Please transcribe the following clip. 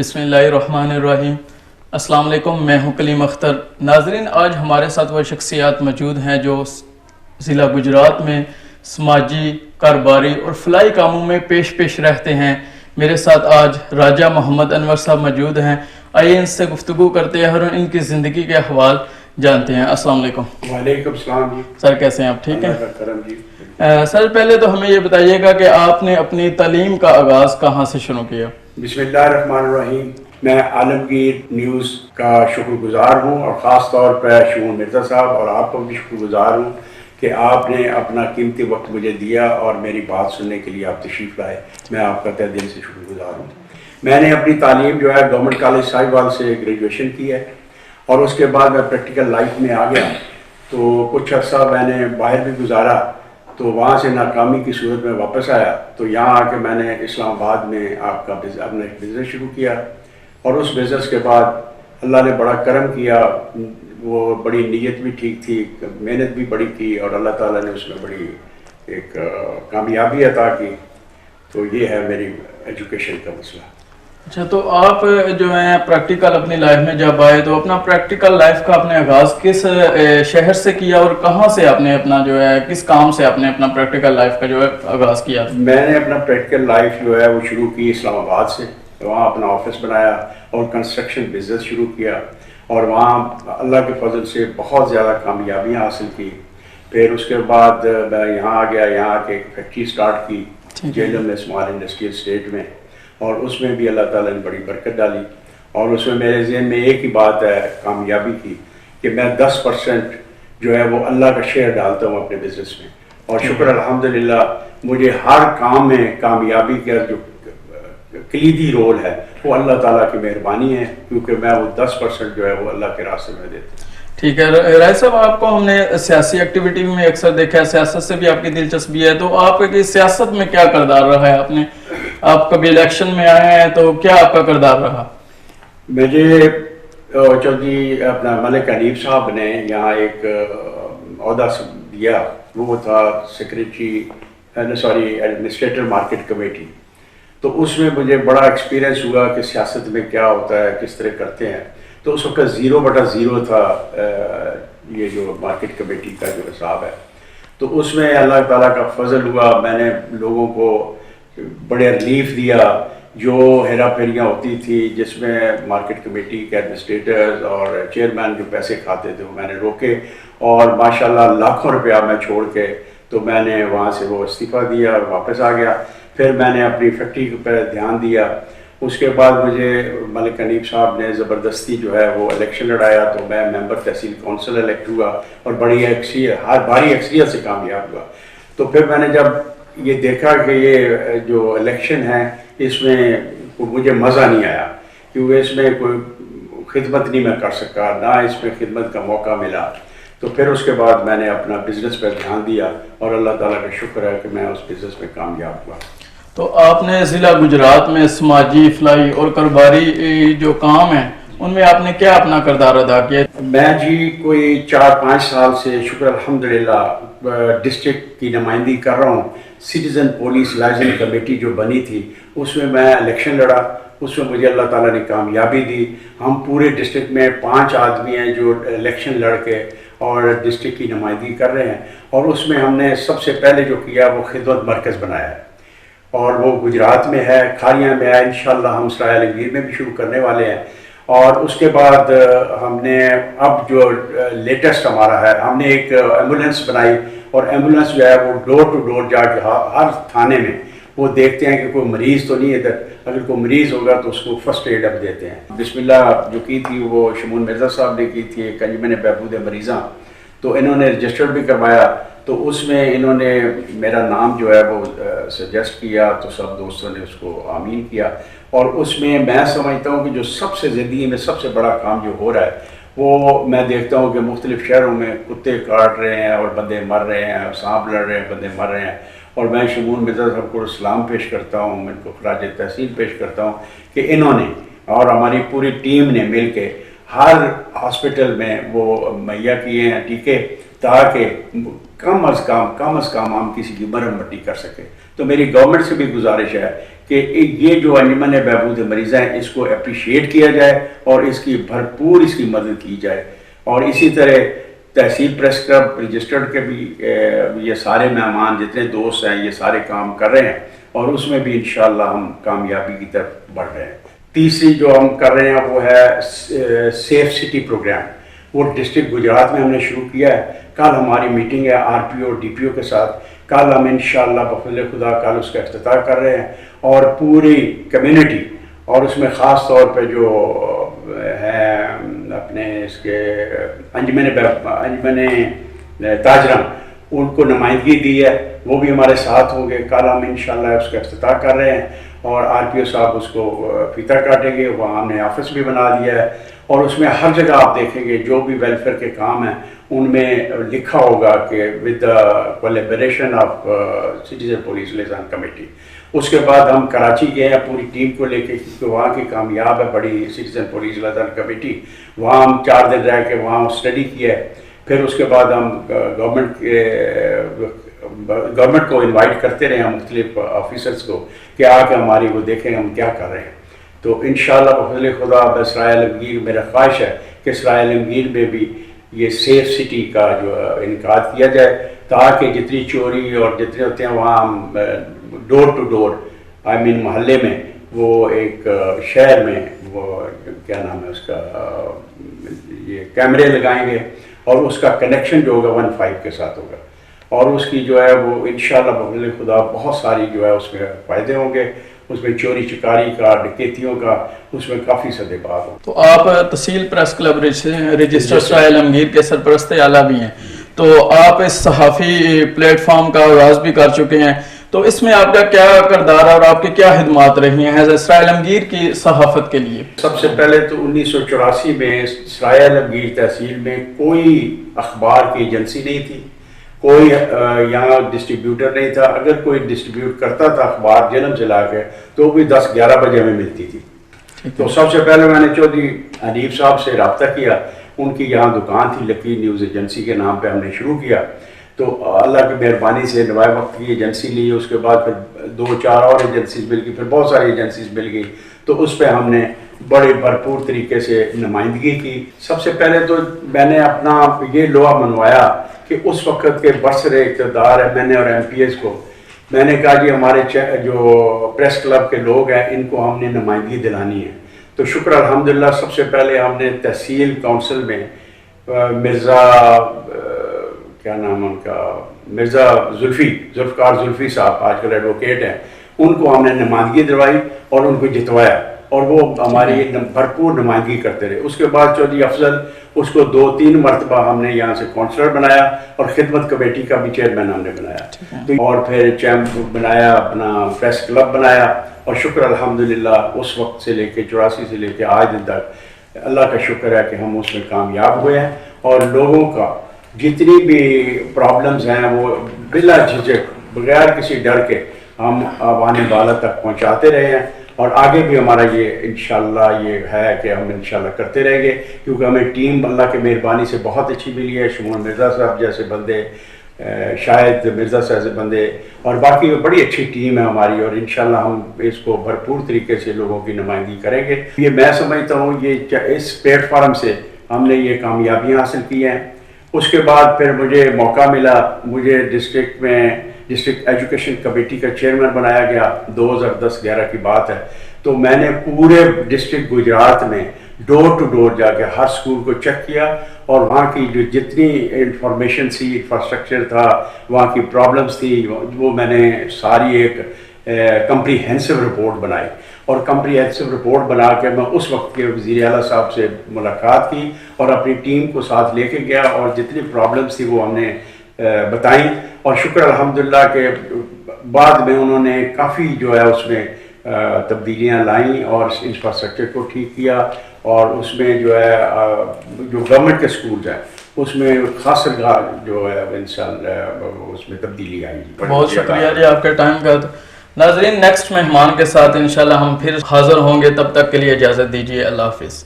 بسم اللہ الرحمن الرحیم۔ السلام علیکم، میں ہوں کلیم اختر۔ ناظرین، آج ہمارے ساتھ وہ شخصیات موجود ہیں جو ضلع گجرات میں سماجی، کاروباری اور فلاحی کاموں میں پیش رہتے ہیں۔ میرے ساتھ آج راجہ محمد انور صاحب موجود ہیں۔ آئیے ان سے گفتگو کرتے ہیں اور ان کی زندگی کے احوال جانتے ہیں۔ السلام علیکم۔ وعلیکم السلام جی۔ سر کیسے ہیں آپ؟ ٹھیک ہیں؟ کرم جی۔ سر پہلے تو ہمیں یہ بتائیے گا کہ آپ نے اپنی تعلیم کا آغاز کہاں سے شروع کیا؟ بسم اللہ الرحمن الرحیم۔ میں عالمگیر نیوز کا شکر گزار ہوں اور خاص طور پہ شمون مرزا صاحب اور آپ کو بھی شکر گزار ہوں کہ آپ نے اپنا قیمتی وقت مجھے دیا اور میری بات سننے کے لیے آپ تشریف لائے۔ میں آپ کا تہ دل سے شکر گزار ہوں۔ میں نے اپنی تعلیم جو ہے گورنمنٹ کالج ساہیوال سے گریجویشن کی ہے اور اس کے بعد میں پریکٹیکل لائف میں آ گیا، تو کچھ عرصہ میں نے باہر بھی گزارا، تو وہاں سے ناکامی کی صورت میں واپس آیا، تو یہاں آ کے میں نے اسلام آباد میں آپ کا اپنا ایک بزنس شروع کیا اور اس بزنس کے بعد اللہ نے بڑا کرم کیا، وہ بڑی نیت بھی ٹھیک تھی، محنت بھی بڑی کی اور اللہ تعالیٰ نے اس میں بڑی ایک کامیابی عطا کی۔ تو یہ ہے میری ایجوکیشن کا مسئلہ۔ اچھا، تو آپ جو ہیں پریکٹیکل اپنی لائف میں جب آئے تو اپنا پریکٹیکل لائف کا آپ نے آغاز کس شہر سے کیا اور کہاں سے آپ نے اپنا جو ہے کس کام سے آپ نے اپنا پریکٹیکل لائف کا جو ہے آغاز کیا؟ میں نے اپنا پریکٹیکل لائف جو ہے وہ شروع کی اسلام آباد سے، وہاں اپنا آفس بنایا اور کنسٹرکشن بزنس شروع کیا اور وہاں اللہ کے فضل سے بہت زیادہ کامیابیاں حاصل کی۔ پھر اس کے بعد میں یہاں آ گیا، یہاں آ کے ایک فیکٹری سٹارٹ کی جیلم میں، اسمال انڈسٹریل اسٹیٹ میں، اور اس میں بھی اللہ تعالیٰ نے بڑی برکت ڈالی اور اس میں میرے ذہن میں ایک ہی بات ہے کامیابی کی کہ میں 10% جو ہے وہ اللہ کا شیئر ڈالتا ہوں اپنے بزنس میں، اور شکر الحمدللہ مجھے ہر کام میں کامیابی کا جو کلیدی رول ہے وہ اللہ تعالیٰ کی مہربانی ہے، کیونکہ میں وہ 10% جو ہے وہ اللہ کے راستے میں دیتا ہوں۔ ٹھیک ہے رائے صاحب، آپ کو ہم نے سیاسی ایکٹیویٹی میں اکثر دیکھا ہے، سیاست سے بھی آپ کی دلچسپی ہے، تو آپ کی سیاست میں کیا کردار رہا ہے؟ آپ کبھی الیکشن میں آئے ہیں تو کیا آپ کا کردار رہا؟ مجھے چودھری اپنا ملک حنیف صاحب نے یہاں ایک عہدہ دیا، وہ تھا ایڈمنسٹریٹر مارکیٹ کمیٹی، تو اس میں مجھے بڑا ایکسپیرینس ہوا کہ سیاست میں کیا ہوتا ہے، کس طرح کرتے ہیں۔ تو اس وقت 0/0 تھا یہ جو مارکیٹ کمیٹی کا جو حساب ہے، تو اس میں اللہ تعالیٰ کا فضل ہوا، میں نے لوگوں کو بڑے ریلیف دیا، جو ہیرا پھیریاں ہوتی تھی جس میں مارکیٹ کمیٹی کے ایڈمنسٹریٹرز اور چیئرمین جو پیسے کھاتے تھے وہ میں نے روکے، اور ماشاءاللہ لاکھوں روپیہ میں چھوڑ کے تو میں نے وہاں سے وہ استعفیٰ دیا اور واپس آ گیا۔ پھر میں نے اپنی فیکٹری پہ دھیان دیا۔ اس کے بعد مجھے ملک حنیف صاحب نے زبردستی جو ہے وہ الیکشن لڑایا، تو میں ممبر تحصیل کونسل الیکٹ ہوا اور بڑی بھاری اکثریت سے کامیاب ہوا۔ تو پھر میں نے جب یہ دیکھا کہ یہ جو الیکشن ہے اس میں مجھے مزہ نہیں آیا، کیونکہ اس میں کوئی خدمت نہیں میں کر سکا، نہ اس میں خدمت کا موقع ملا، تو پھر اس کے بعد میں نے اپنا بزنس پہ دھیان دیا اور اللہ تعالیٰ کا شکر ہے کہ میں اس بزنس میں کامیاب ہوا۔ تو آپ نے ضلع گجرات میں سماجی، فلاحی اور کاروباری جو کام ہیں ان میں آپ نے کیا اپنا کردار ادا کیا؟ میں جی کوئی 4-5 سال سے شکر الحمدللہ ڈسٹرکٹ کی نمائندگی کر رہا ہوں۔ سٹیزن پولیس لائزن کمیٹی جو بنی تھی اس میں الیکشن لڑا، اس میں مجھے اللہ تعالیٰ نے کامیابی دی۔ ہم پورے ڈسٹرکٹ میں 5 آدمی ہیں جو الیکشن لڑ کے اور ڈسٹرکٹ کی نمائندگی کر رہے ہیں، اور اس میں ہم نے سب سے پہلے جو کیا وہ خدمت مرکز بنایا ہے، اور وہ گجرات میں ہے، کھاریاں میں ہے، انشاءاللہ ہم سرائے عالمگیر میں بھی شروع کرنے والے ہیں۔ اور اس کے بعد ہم نے اب جو لیٹسٹ ہمارا ہے، ہم نے ایک ایمبولینس بنائی، اور ایمبولینس جو ہے وہ ڈور ٹو ڈور جا کے ہر تھانے میں وہ دیکھتے ہیں کہ کوئی مریض تو نہیں ادھر، اگر کوئی مریض ہوگا تو اس کو فرسٹ ایڈ اب دیتے ہیں۔ بسم اللہ جو کی تھی وہ شمون مرزا صاحب نے کی تھی، ایک انجمن بہبود مریضاں، تو انہوں نے رجسٹرڈ بھی کروایا، تو اس میں انہوں نے میرا نام جو ہے وہ سجیسٹ کیا، تو سب دوستوں نے اس کو آمین کیا، اور اس میں سمجھتا ہوں کہ جو سب سے زندگی میں سب سے بڑا کام جو ہو رہا ہے وہ میں دیکھتا ہوں کہ مختلف شہروں میں کتے کاٹ رہے ہیں اور بندے مر رہے ہیں، سانپ لڑ رہے ہیں، بندے مر رہے ہیں، اور میں شمون مرزا صاحب کو سلام پیش کرتا ہوں، میں ان کو خراج تحسین پیش کرتا ہوں کہ انہوں نے اور ہماری پوری ٹیم نے مل کے ہر ہاسپٹل میں وہ مہیا کیے ہیں ٹیکے تاکہ کم از کم ہم کسی کی مرہم پٹی کر سکیں. تو میری گورنمنٹ سے بھی گزارش ہے کہ یہ جو انجمن بہبود مریضہ ہیں اس کو اپریشیٹ کیا جائے اور اس کی بھرپور اس کی مدد کی جائے. اور اسی طرح تحصیل پریس کلب رجسٹرڈ کے بھی یہ سارے مہمان جتنے دوست ہیں یہ سارے کام کر رہے ہیں اور اس میں بھی انشاءاللہ ہم کامیابی کی طرف بڑھ رہے ہیں. تیسری جو ہم کر رہے ہیں وہ ہے سیف سٹی پروگرام. وہ ڈسٹرکٹ گجرات میں ہم نے شروع کیا ہے. کل ہماری میٹنگ ہے R P O D P او کے ساتھ. کل ہم انشاءاللہ بفضل خدا کل اس کا افتتاح کر رہے ہیں اور پوری کمیونٹی اور اس میں خاص طور پہ جو ہے اپنے اس کے انجمن تاجران ان کو نمائندگی دی ہے وہ بھی ہمارے ساتھ ہوں گے. کل ہم انشاءاللہ اس کا افتتاح کر رہے ہیں اور آر پی او صاحب اس کو فیتا کاٹیں گے. وہاں ہم نے آفس بھی بنا دیا ہے اور اس میں ہر جگہ آپ دیکھیں گے جو بھی ویلفیئر کے کام ہیں ان میں لکھا ہوگا کہ with the collaboration of citizen police liaison committee. اس کے بعد ہم کراچی گئے ہیں پوری ٹیم کو لے کے کیونکہ وہاں کی کامیاب ہے بڑی سٹیزن پولیس لیزان کمیٹی. وہاں ہم 4 دن رہ کے وہاں اسٹڈی کیا ہے. پھر اس کے بعد ہم گورنمنٹ کو انوائٹ کرتے رہے ہیں مختلف آفیسرس کو کہ آ کے ہماری وہ دیکھیں ہم کیا کر رہے ہیں. تو انشاءاللہ بفضل خدا بسرائے عالمگیر میرا خواہش ہے کہ سرائے عالمگیر میں بھی یہ سیف سٹی کا جو انعقاد کیا جائے تاکہ جتنی چوری اور جتنے ہوتے ہیں وہاں ہم ڈور ٹو ڈور محلے میں وہ ایک شہر میں وہ کیا نام ہے اس کا یہ کیمرے لگائیں گے اور اس کا کنیکشن جو ہوگا 15 کے ساتھ ہوگا اور اس کی جو ہے وہ انشاءاللہ بفضل خدا بہت ساری جو ہے اس میں فائدے ہوں گے. اس میں چوری چکاری کا ڈکیتیوں کا اس میں کافی سدے بات ہو. تو آپ تحصیل پریس کلب رجسٹر سرائے عالمگیر کے سرپرست اعلیٰ بھی ہیں تو آپ اس صحافی پلیٹ فارم کا آغاز بھی کر چکے ہیں. تو اس میں آپ کا کیا کردار ہے اور آپ کی کیا خدمات رہی ہیں سرائے عالمگیر کی صحافت کے لیے؟ سب سے پہلے تو 1984 میں سرائے عالمگیر تحصیل میں کوئی اخبار کی ایجنسی نہیں تھی. کوئی یہاں ڈسٹریبیوٹر نہیں تھا. اگر کوئی ڈسٹریبیوٹ کرتا تھا اخبار جنم سے لا کے تو بھی 10-11 بجے ہمیں ملتی تھی. تو سب سے پہلے میں نے چودھری حنیف صاحب سے رابطہ کیا. ان کی یہاں دکان تھی لکی نیوز ایجنسی کے نام پہ ہم نے شروع کیا. تو اللہ کی مہربانی سے نوائے وقت کی ایجنسی لی. اس کے بعد پھر 2-4 اور ایجنسیز مل گئی. پھر بہت ساری ایجنسیز مل گئی. تو اس پہ ہم نے بڑے بھرپور طریقے سے نمائندگی کی. سب سے پہلے تو میں نے اپنا یہ لوہا منوایا کہ اس وقت کے برسر اقتدار ہے میں نے اور ایم پی ایس کو میں نے کہا جی ہمارے جو پریس کلب کے لوگ ہیں ان کو ہم نے نمائندگی دلانی ہے. تو شکر الحمدللہ سب سے پہلے ہم نے تحصیل کونسل میں مرزا کیا نام ان کا مرزا ذوالفقار زلفی صاحب آج کل ایڈوکیٹ ہیں ان کو ہم نے نمائندگی دلوائی اور ان کو جتوایا اور وہ ہماری بھرپور نمائندگی کرتے رہے. اس کے بعد چودھری افضل اس کو 2-3 مرتبہ ہم نے یہاں سے کونسلر بنایا اور خدمت کمیٹی کا بھی چیئرمین ہم نے بنایا اور پھر چیمپ بنایا اپنا پریس کلب بنایا. اور شکر الحمدللہ اس وقت سے لے کے 84 سے لے کے آج دن تک اللہ کا شکر ہے کہ ہم اس میں کامیاب ہوئے ہیں اور لوگوں کا جتنی بھی پرابلمز ہیں وہ بلا جھجک بغیر کسی ڈر کے ہم عوام بالا تک پہنچاتے رہے ہیں. اور آگے بھی ہمارا یہ انشاءاللہ یہ ہے کہ ہم انشاءاللہ کرتے رہیں گے کیونکہ ہمیں ٹیم اللہ کی مہربانی سے بہت اچھی ملی ہے. شمول مرزا صاحب جیسے بندے شاہد مرزا صاحب سے بندے اور باقی بڑی اچھی ٹیم ہے ہماری اور انشاءاللہ ہم اس کو بھرپور طریقے سے لوگوں کی نمائندگی کریں گے. یہ میں سمجھتا ہوں یہ اس پلیٹ فارم سے ہم نے یہ کامیابیاں حاصل کی ہیں. اس کے بعد پھر مجھے موقع ملا مجھے ڈسٹرکٹ ایجوکیشن کمیٹی کا چیئرمین بنایا گیا 2010-11 کی بات ہے. تو میں نے پورے ڈسٹرکٹ گجرات میں ڈور ٹو ڈور جا کے ہر سکول کو چیک کیا اور وہاں کی جو جتنی انفارمیشن تھی انفراسٹرکچر تھا وہاں کی پرابلمس تھی وہ میں نے ساری ایک کمپریہنسو رپورٹ بنائی اور کمپریہنسو رپورٹ بنا کے میں اس وقت کے وزیر اعلیٰ صاحب سے ملاقات کی اور اپنی ٹیم کو ساتھ لے کے گیا اور جتنی پرابلمس تھی وہ ہم نے بتائیں اور شکر الحمدللہ کہ بعد میں انہوں نے کافی جو ہے اس میں تبدیلیاں لائیں اور انفراسٹرکچر کو ٹھیک کیا اور اس میں جو ہے جو گورنمنٹ کے سکولز ہیں اس میں خاص جو ہے انشاءاللہ اس میں تبدیلی آئی. بہت شکریہ جی آپ کے ٹائم کا. ناظرین نیکسٹ مہمان کے ساتھ انشاءاللہ ہم پھر حاضر ہوں گے. تب تک کے لیے اجازت دیجیے. اللہ حافظ.